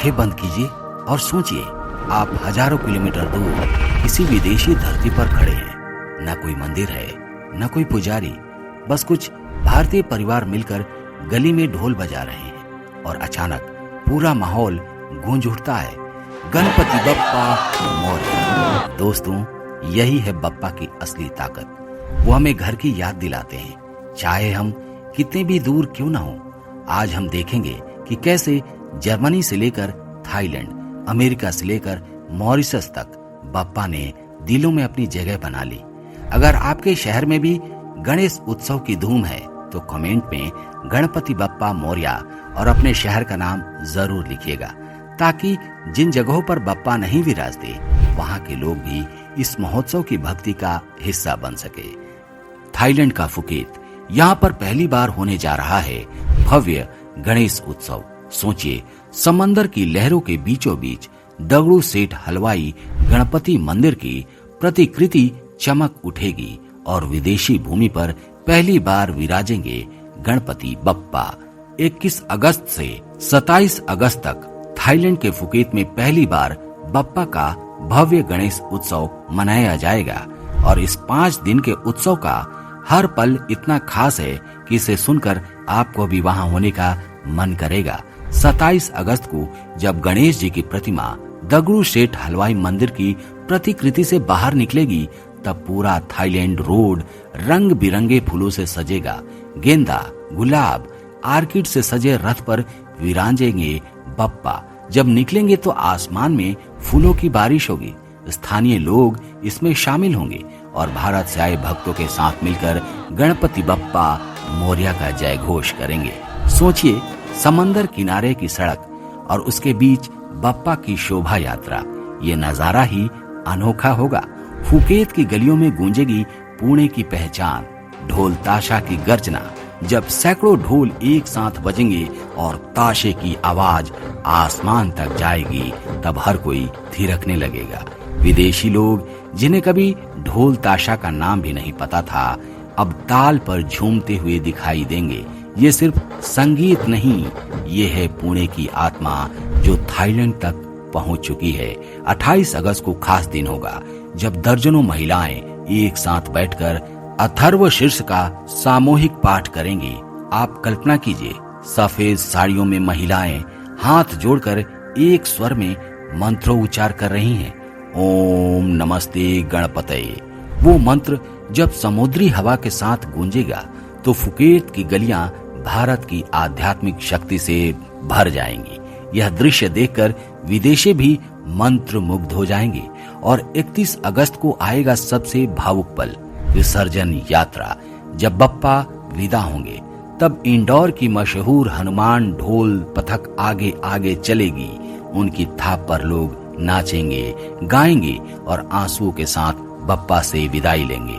आंखें बंद कीजिए और सोचिए, आप हजारों किलोमीटर दूर किसी विदेशी धरती पर खड़े हैं। न कोई मंदिर है, न कोई पुजारी, बस कुछ भारतीय परिवार मिलकर गली में ढोल बजा रहे हैं और अचानक पूरा माहौल गूंज उठता है, गणपति बप्पा मोरया। दोस्तों, यही है बप्पा की असली ताकत। वो हमें घर की याद दिलाते हैं, चाहे हम कितने भी दूर क्यों ना हो। आज हम देखेंगे कि कैसे जर्मनी से लेकर थाईलैंड, अमेरिका से लेकर मॉरिशस तक बप्पा ने दिलों में अपनी जगह बना ली। अगर आपके शहर में भी गणेश उत्सव की धूम है तो कमेंट में गणपति बप्पा मोरया और अपने शहर का नाम जरूर लिखिएगा, ताकि जिन जगहों पर बप्पा नहीं विराजते वहां के लोग भी इस महोत्सव की भक्ति का हिस्सा बन सके। थाईलैंड का फुकेत, यहाँ पर पहली बार होने जा रहा है भव्य गणेश उत्सव। सोचिए, समंदर की लहरों के बीचों बीच दगड़ू सेठ हलवाई गणपति मंदिर की प्रतिकृति चमक उठेगी और विदेशी भूमि पर पहली बार विराजेंगे गणपति बप्पा। 21 अगस्त से 27 अगस्त तक थाईलैंड के फुकेत में पहली बार बप्पा का भव्य गणेश उत्सव मनाया जाएगा और इस 5 दिन के उत्सव का हर पल इतना खास है कि इसे सुनकर आपको भी वहां होने का मन करेगा। 27 अगस्त को जब गणेश जी की प्रतिमा दगड़ू सेठ हलवाई मंदिर की प्रतिकृति से बाहर निकलेगी, तब पूरा थाईलैंड रोड रंग बिरंगे फूलों से सजेगा। गेंदा, गुलाब, आर्किड से सजे रथ पर विराजेंगे बप्पा। जब निकलेंगे तो आसमान में फूलों की बारिश होगी। स्थानीय लोग इसमें शामिल होंगे और भारत से आए भक्तों के साथ मिलकर गणपति बप्पा मोरया का जय घोष करेंगे। सोचिए, समंदर किनारे की सड़क और उसके बीच बप्पा की शोभा यात्रा, ये नजारा ही अनोखा होगा। फुकेत की गलियों में गूंजेगी पुणे की पहचान, ढोल ताशा की गर्जना। जब सैकड़ों ढोल एक साथ बजेंगे और ताशे की आवाज आसमान तक जाएगी, तब हर कोई थिरकने लगेगा। विदेशी लोग, जिन्हें कभी ढोल ताशा का नाम भी नहीं पता था, अब ताल पर झूमते हुए दिखाई देंगे। ये सिर्फ संगीत नहीं, ये है पुणे की आत्मा जो थाईलैंड तक पहुंच चुकी है। 28 अगस्त को खास दिन होगा जब दर्जनों महिलाएं एक साथ बैठकर अथर्व शीर्ष का सामूहिक पाठ करेंगी। आप कल्पना कीजिए, सफेद साड़ियों में महिलाएं हाथ जोड़कर एक स्वर में मंत्रोच्चार कर रही हैं। ओम नमस्ते गणपतये। वो मंत्र जब समुद्री हवा के साथ गूंजेगा तो फुकेत की गलियां भारत की आध्यात्मिक शक्ति से भर जाएंगी। यह दृश्य देखकर विदेशी भी मंत्र मुग्ध हो जाएंगे। और 31 अगस्त को आएगा सबसे भावुक पल, विसर्जन यात्रा। जब बप्पा विदा होंगे तब इंदौर की मशहूर हनुमान ढोल पथक आगे आगे चलेगी। उनकी थाप पर लोग नाचेंगे, गाएंगे और आंसुओं के साथ बप्पा से विदाई लेंगे।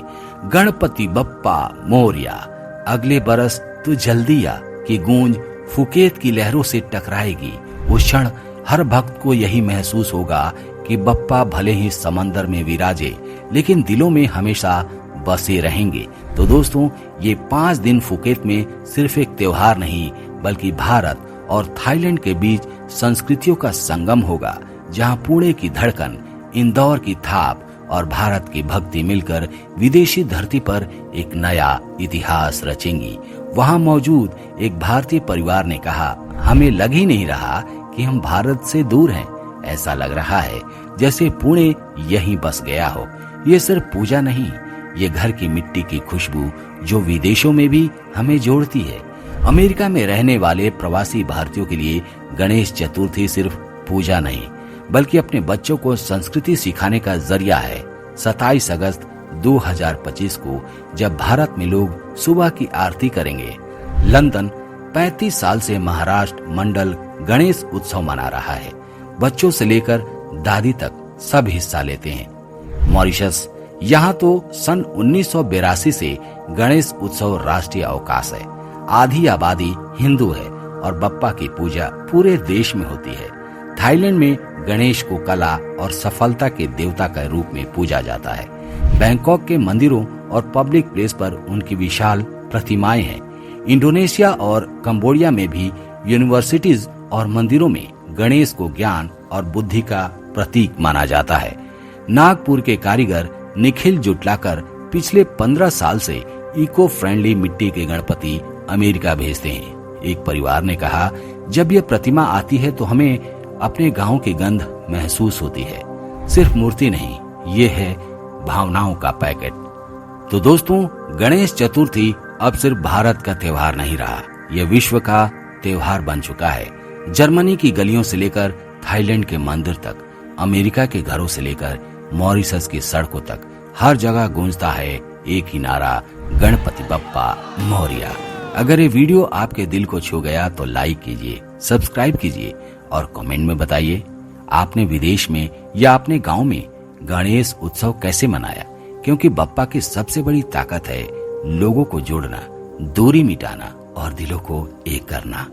गणपति बप्पा मोरया, अगले बरस तू जल्दी आ की गूंज फुकेत की लहरों से टकराएगी। उस क्षण हर भक्त को यही महसूस होगा कि बप्पा भले ही समंदर में विराजे, लेकिन दिलों में हमेशा बसे रहेंगे। तो दोस्तों, ये 5 दिन फुकेत में सिर्फ एक त्योहार नहीं, बल्कि भारत और थाईलैंड के बीच संस्कृतियों का संगम होगा, जहां पुणे की धड़कन, इंदौर की थाप और भारत की भक्ति मिलकर विदेशी धरती पर एक नया इतिहास रचेंगी। वहां मौजूद एक भारतीय परिवार ने कहा, हमें लग ही नहीं रहा कि हम भारत से दूर हैं। ऐसा लग रहा है जैसे पुणे यहीं बस गया हो। ये सिर्फ पूजा नहीं, ये घर की मिट्टी की खुशबू जो विदेशों में भी हमें जोड़ती है। अमेरिका में रहने वाले प्रवासी भारतीयों के लिए गणेश चतुर्थी सिर्फ पूजा नहीं, बल्कि अपने बच्चों को संस्कृति सिखाने का जरिया है। 27 अगस्त 2025 को जब भारत में लोग सुबह की आरती करेंगे, लंदन 35 साल से महाराष्ट्र मंडल गणेश उत्सव मना रहा है। बच्चों से लेकर दादी तक सब हिस्सा लेते हैं। मॉरिशस, यहाँ तो सन 1982 से गणेश उत्सव राष्ट्रीय अवकाश है। आधी आबादी हिंदू है और बप्पा की पूजा पूरे देश में होती है। थाईलैंड में गणेश को कला और सफलता के देवता के रूप में पूजा जाता है। बैंकॉक के मंदिरों और पब्लिक प्लेस पर उनकी विशाल प्रतिमाएं हैं। इंडोनेशिया और कंबोडिया में भी यूनिवर्सिटीज और मंदिरों में गणेश को ज्ञान और बुद्धि का प्रतीक माना जाता है। नागपुर के कारीगर निखिल जुटलाकर पिछले 15 साल से इको फ्रेंडली मिट्टी के गणपति अमेरिका भेजते हैं। एक परिवार ने कहा, जब यह प्रतिमा आती है तो हमें अपने गांव की गंध महसूस होती है। सिर्फ मूर्ति नहीं, ये है भावनाओं का पैकेट। तो दोस्तों, गणेश चतुर्थी अब सिर्फ भारत का त्योहार नहीं रहा, यह विश्व का त्योहार बन चुका है। जर्मनी की गलियों से लेकर थाईलैंड के मंदिर तक, अमेरिका के घरों से लेकर मॉरिशस की सड़कों तक, हर जगह गूंजता है एक ही नारा, गणपति बप्पा मोरिया। अगर ये वीडियो आपके दिल को छू गया तो लाइक कीजिए, सब्सक्राइब कीजिए और कमेंट में बताइए आपने विदेश में या अपने गांव में गणेश उत्सव कैसे मनाया। क्योंकि बप्पा की सबसे बड़ी ताकत है लोगों को जोड़ना, दूरी मिटाना और दिलों को एक करना।